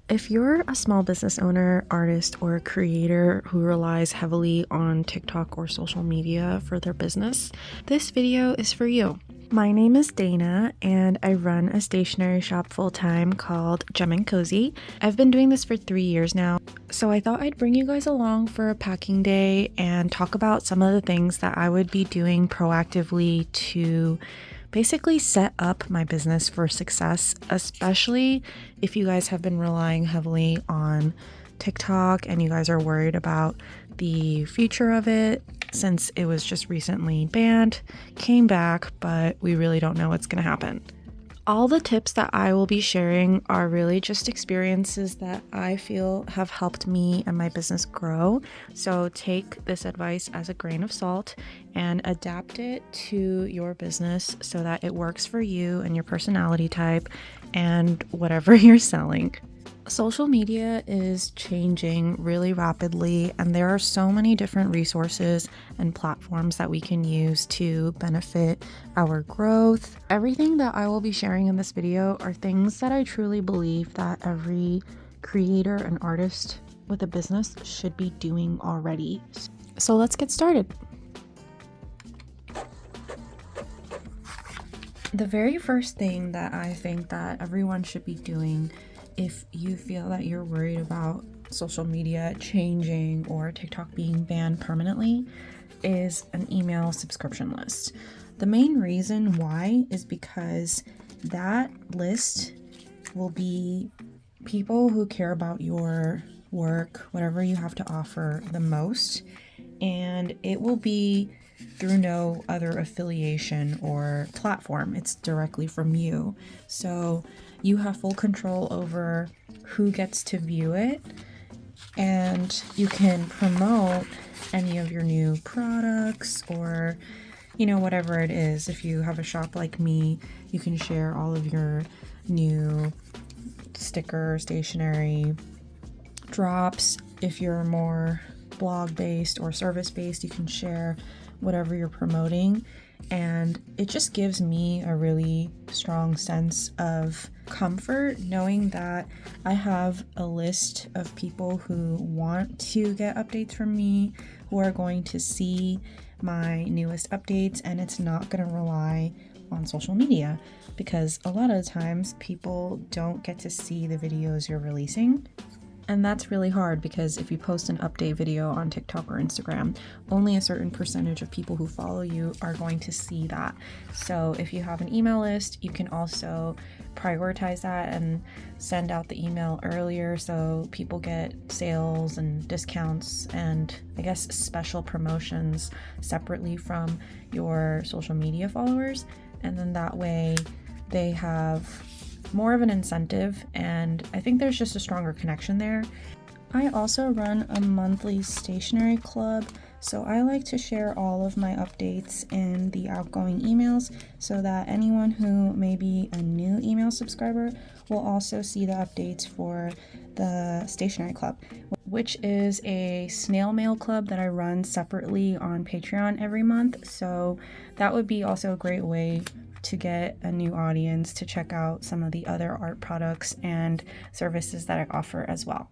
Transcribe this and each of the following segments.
If you're a small business owner, artist, or creator who relies heavily on TikTok or social media for their business, this video is for you. My name is Dana, and I run a stationery shop full-time called Gem & Cozy. I've been doing this for 3 years now, so I thought I'd bring you guys along for a packing day and talk about some of the things that I would be doing proactively to basically set up my business for success, especially if you guys have been relying heavily on TikTok and you guys are worried about the future of it since it was just recently banned, came back, but we really don't know what's going to happen. All the tips that I will be sharing are really just experiences that I feel have helped me and my business grow. So take this advice as a grain of salt and adapt it to your business so that it works for you and your personality type and whatever you're selling. Social media is changing really rapidly, and there are so many different resources and platforms that we can use to benefit our growth. Everything that I will be sharing in this video are things that I truly believe that every creator and artist with a business should be doing already. So let's get started. The very first thing that I think that everyone should be doing if you feel that you're worried about social media changing or TikTok being banned permanently is an email subscription list. The main reason why is because that list will be people who care about your work, whatever you have to offer the most, and it will be through no other affiliation or platform. It's directly from you. So you have full control over who gets to view it, and you can promote any of your new products or, whatever it is. If you have a shop like me, you can share all of your new sticker, stationery drops. If you're more blog-based or service-based, you can share whatever you're promoting, and it just gives me a really strong sense of comfort knowing that I have a list of people who want to get updates from me, who are going to see my newest updates, and it's not going to rely on social media, because a lot of times people don't get to see the videos you're releasing. And that's really hard because if you post an update video on TikTok or Instagram, only a certain percentage of people who follow you are going to see that. So if you have an email list, you can also prioritize that and send out the email earlier so people get sales and discounts and I guess special promotions separately from your social media followers. And then that way they have more of an incentive, and I think there's just a stronger connection there. I also run a monthly stationery club, so I like to share all of my updates in the outgoing emails so that anyone who may be a new email subscriber will also see the updates for the stationery club, which is a snail mail club that I run separately on Patreon every month. So that would be also a great way to get a new audience to check out some of the other art products and services that I offer as well.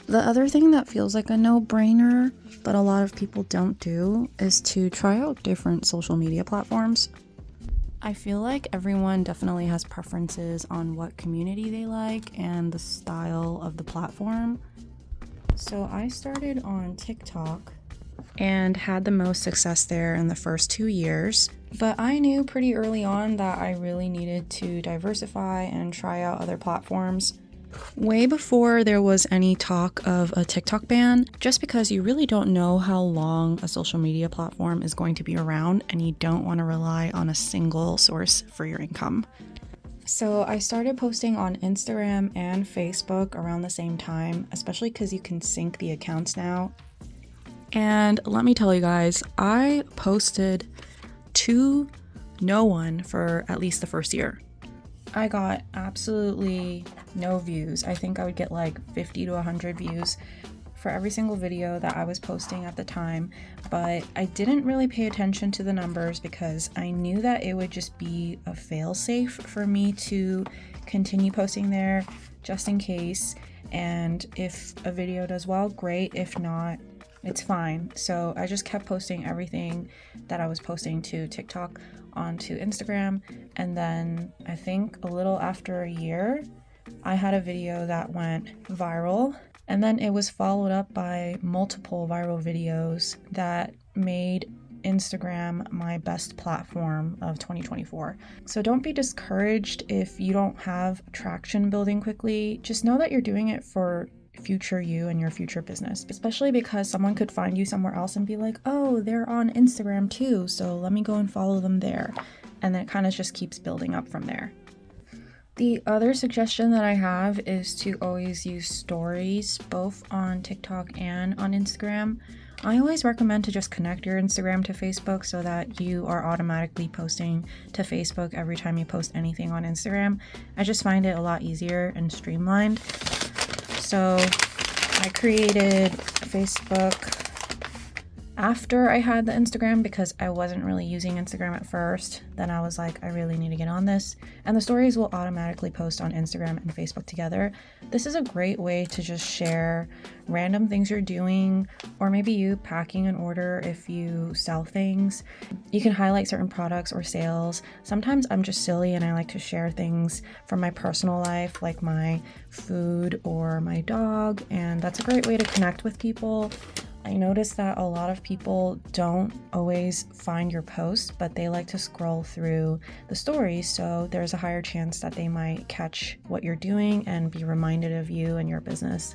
The other thing that feels like a no-brainer, but a lot of people don't do, is to try out different social media platforms. I feel like everyone definitely has preferences on what community they like and the style of the platform. So I started on TikTok and had the most success there in the first 2 years. But I knew pretty early on that I really needed to diversify and try out other platforms. Way before there was any talk of a TikTok ban, just because you really don't know how long a social media platform is going to be around and you don't want to rely on a single source for your income. So I started posting on Instagram and Facebook around the same time, especially because you can sync the accounts now. And let me tell you guys, I posted to no one for at least the first year. I got absolutely no views. I think I would get like 50 to 100 views for every single video that I was posting at the time, but I didn't really pay attention to the numbers because I knew that it would just be a fail-safe for me to continue posting there just in case. And if a video does well, great. If not, it's fine. So I just kept posting everything that I was posting to TikTok onto Instagram. And then I think a little after a year, I had a video that went viral, and then it was followed up by multiple viral videos that made Instagram my best platform of 2024. So don't be discouraged if you don't have traction building quickly. Just know that you're doing it for future you and your future business, especially because someone could find you somewhere else and be like, oh, they're on Instagram too, so let me go and follow them there. And then it kind of just keeps building up from there. The other suggestion that I have is to always use stories, both on TikTok and on Instagram. I always recommend to just connect your Instagram to Facebook so that you are automatically posting to Facebook every time you post anything on Instagram. I just find it a lot easier and streamlined. So I created Facebook after I had the Instagram because I wasn't really using Instagram at first. Then I was like, I really need to get on this. And the stories will automatically post on Instagram and Facebook together. This is a great way to just share random things you're doing, or maybe you packing an order if you sell things. You can highlight certain products or sales. Sometimes I'm just silly and I like to share things from my personal life, like my food or my dog, and that's a great way to connect with people. I noticed that a lot of people don't always find your posts, but they like to scroll through the stories, so there's a higher chance that they might catch what you're doing and be reminded of you and your business.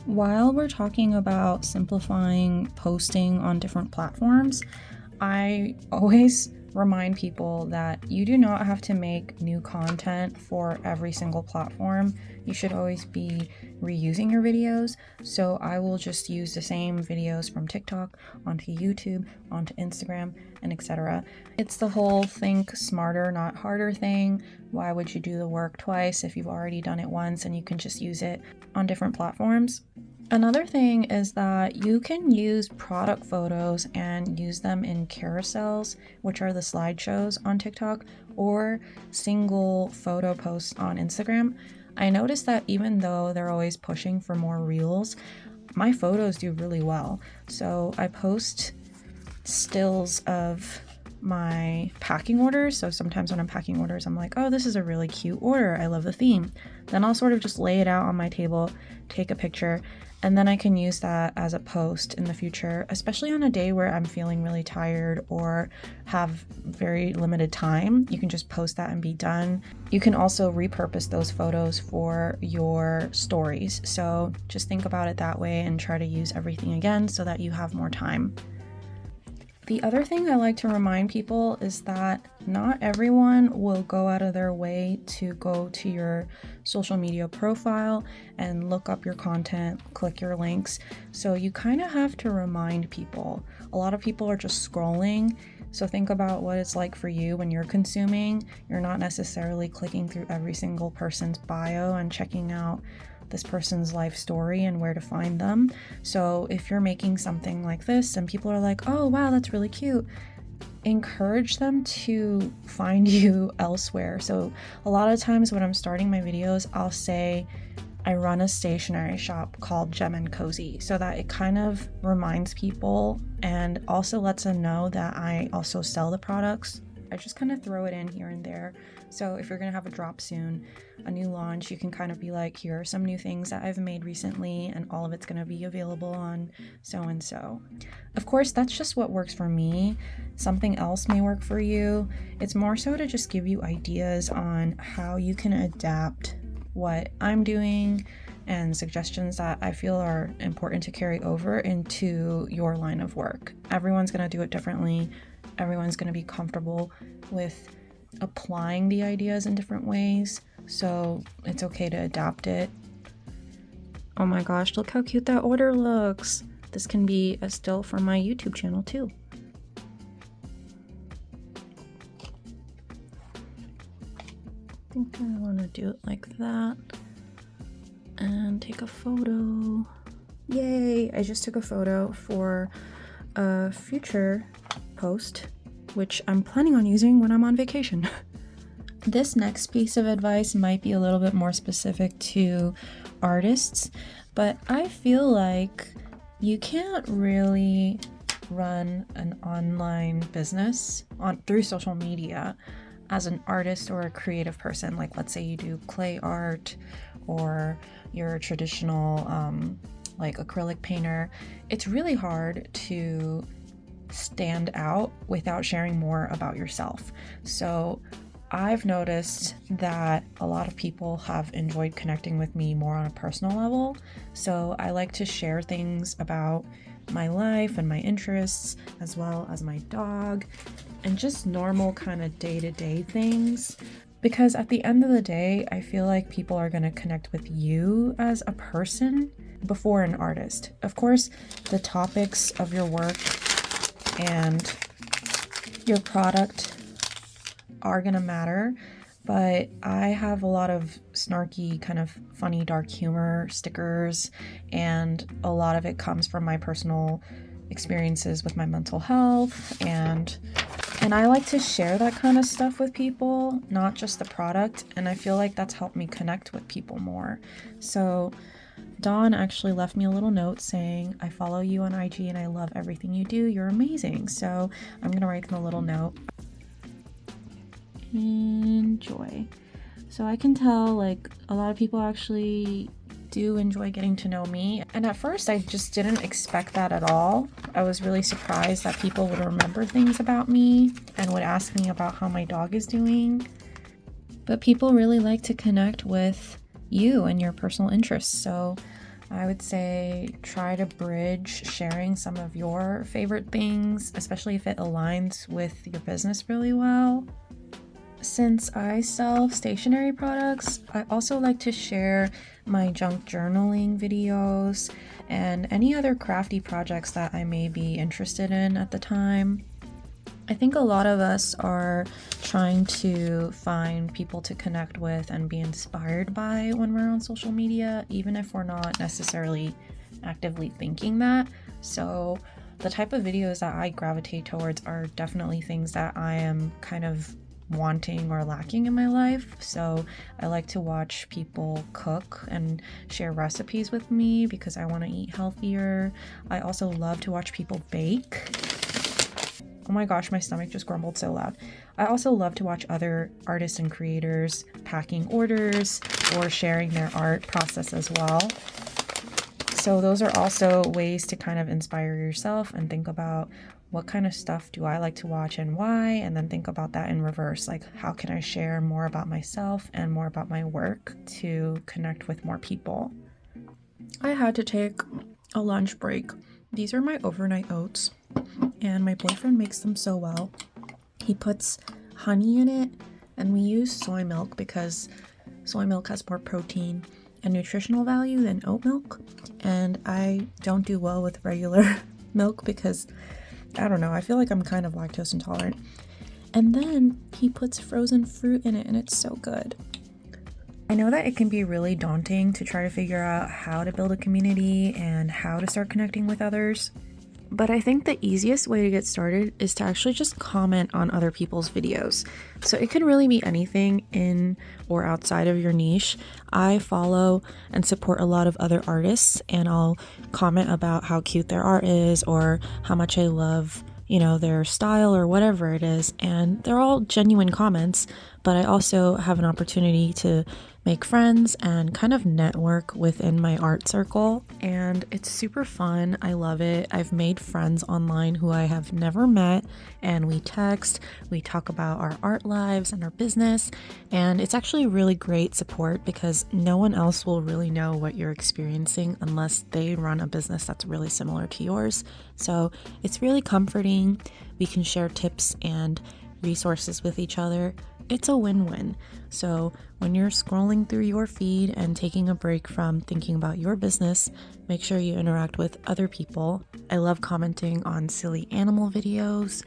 While we're talking about simplifying posting on different platforms, I always remind people that you do not have to make new content for every single platform. You should always be reusing your videos. So I will just use the same videos from TikTok onto YouTube, onto Instagram, and etc. It's the whole think smarter, not harder thing. Why would you do the work twice if you've already done it once and you can just use it on different platforms? Another thing is that you can use product photos and use them in carousels, which are the slideshows on TikTok, or single photo posts on Instagram. I noticed that even though they're always pushing for more reels, my photos do really well. So I post stills of my packing orders. So sometimes when I'm packing orders, I'm like, oh, this is a really cute order. I love the theme. Then I'll sort of just lay it out on my table, take a picture, and then I can use that as a post in the future, especially on a day where I'm feeling really tired or have very limited time. You can just post that and be done. You can also repurpose those photos for your stories. So just think about it that way and try to use everything again so that you have more time. The other thing I like to remind people is that not everyone will go out of their way to go to your social media profile and look up your content, click your links. So you kind of have to remind people. A lot of people are just scrolling. So think about what it's like for you when you're consuming. You're not necessarily clicking through every single person's bio and checking out this person's life story and where to find them. So if you're making something like this and people are like, oh wow, that's really cute, encourage them to find you elsewhere. So a lot of times when I'm starting my videos, I'll say I run a stationery shop called Gem & Cozy, so that it kind of reminds people and also lets them know that I also sell the products. I just kind of throw it in here and there. So if you're gonna have a drop soon, a new launch, you can kind of be like, here are some new things that I've made recently, and all of it's gonna be available on so and so. Of course, that's just what works for me. Something else may work for you. It's more so to just give you ideas on how you can adapt what I'm doing and suggestions that I feel are important to carry over into your line of work. Everyone's gonna do it differently. Everyone's gonna be comfortable with applying the ideas in different ways, so it's okay to adapt it. Oh my gosh, look how cute that order looks. This can be a still for my YouTube channel too. I think I want to do it like that and take a photo. Yay! I just took a photo for a future post, which I'm planning on using when I'm on vacation. This next piece of advice might be a little bit more specific to artists, but I feel like you can't really run an online business through social media as an artist or a creative person. Like, let's say you do clay art or you're a traditional like acrylic painter. It's really hard to stand out without sharing more about yourself. So I've noticed that a lot of people have enjoyed connecting with me more on a personal level. So I like to share things about my life and my interests, as well as my dog, and just normal kind of day-to-day things. Because at the end of the day, I feel like people are going to connect with you as a person before an artist. Of course, the topics of your work and your product are gonna matter, but I have a lot of snarky, kind of funny, dark humor stickers, and a lot of it comes from my personal experiences with my mental health, and I like to share that kind of stuff with people, not just the product, and I feel like that's helped me connect with people more. So Dawn actually left me a little note saying, I follow you on IG and I love everything you do. You're amazing. So I'm gonna write them a little note. Enjoy. So I can tell like a lot of people actually do enjoy getting to know me, and at first I just didn't expect that at all. I was really surprised that people would remember things about me and would ask me about how my dog is doing. But people really like to connect with you and your personal interests, so I would say try to bridge sharing some of your favorite things, especially if it aligns with your business really well. Since I sell stationery products, I also like to share my junk journaling videos and any other crafty projects that I may be interested in at the time. I think a lot of us are trying to find people to connect with and be inspired by when we're on social media, even if we're not necessarily actively thinking that. So the type of videos that I gravitate towards are definitely things that I am kind of wanting or lacking in my life. So I like to watch people cook and share recipes with me because I want to eat healthier. I also love to watch people bake. Oh my gosh, my stomach just grumbled so loud. I also love to watch other artists and creators packing orders or sharing their art process as well. So those are also ways to kind of inspire yourself and think about what kind of stuff do I like to watch and why, and then think about that in reverse. Like, how can I share more about myself and more about my work to connect with more people? I had to take a lunch break. These are my overnight oats, and my boyfriend makes them so well. He puts honey in it, and we use soy milk because soy milk has more protein and nutritional value than oat milk, and I don't do well with regular milk because I don't know, I feel like I'm kind of lactose intolerant. And then he puts frozen fruit in it, and it's so good. I know that it can be really daunting to try to figure out how to build a community and how to start connecting with others. But I think the easiest way to get started is to actually just comment on other people's videos. So it can really be anything in or outside of your niche. I follow and support a lot of other artists, and I'll comment about how cute their art is or how much I love, their style or whatever it is. And they're all genuine comments, but I also have an opportunity to make friends and kind of network within my art circle, and it's super fun. I love it. I've made friends online who I have never met, and we text, we talk about our art lives and our business, and it's actually really great support because no one else will really know what you're experiencing unless they run a business that's really similar to yours. So it's really comforting. We can share tips and resources with each other. It's a win-win. So when you're scrolling through your feed and taking a break from thinking about your business, make sure you interact with other people. I love commenting on silly animal videos.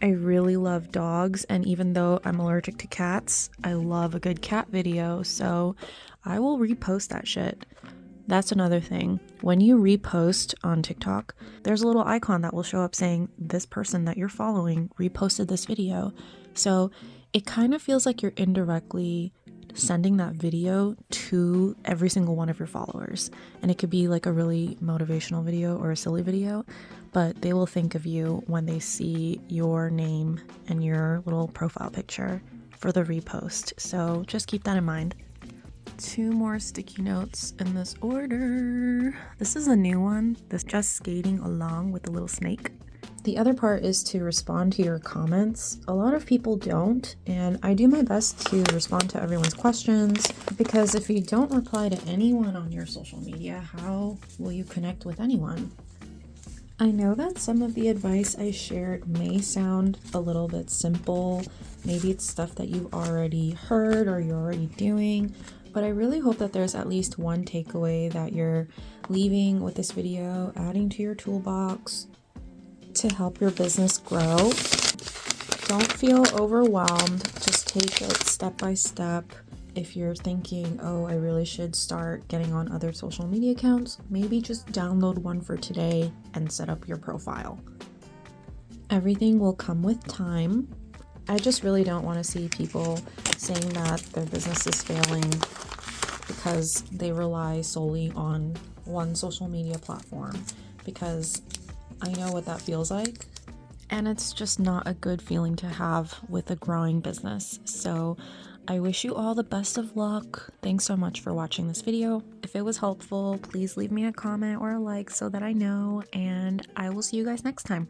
I really love dogs, and even though I'm allergic to cats, I love a good cat video, so I will repost that shit. That's another thing. When you repost on TikTok, there's a little icon that will show up saying this person that you're following reposted this video. So it kind of feels like you're indirectly sending that video to every single one of your followers. And it could be like a really motivational video or a silly video, but they will think of you when they see your name and your little profile picture for the repost. So just keep that in mind. 2 more sticky notes in this order. This is a new one. This just skating along with the little snake. The other part is to respond to your comments. A lot of people don't, and I do my best to respond to everyone's questions, because if you don't reply to anyone on your social media, how will you connect with anyone? I know that some of the advice I shared may sound a little bit simple. Maybe it's stuff that you've already heard or you're already doing, but I really hope that there's at least one takeaway that you're leaving with this video, adding to your toolbox to help your business grow. Don't feel overwhelmed. Just take it step by step. If you're thinking, oh, I really should start getting on other social media accounts, maybe just download one for today and set up your profile. Everything will come with time. I just really don't want to see people saying that their business is failing because they rely solely on one social media platform, because I know what that feels like, and it's just not a good feeling to have with a growing business. So I wish you all the best of luck. Thanks so much for watching this video. If it was helpful, please leave me a comment or a like so that I know, and I will see you guys next time.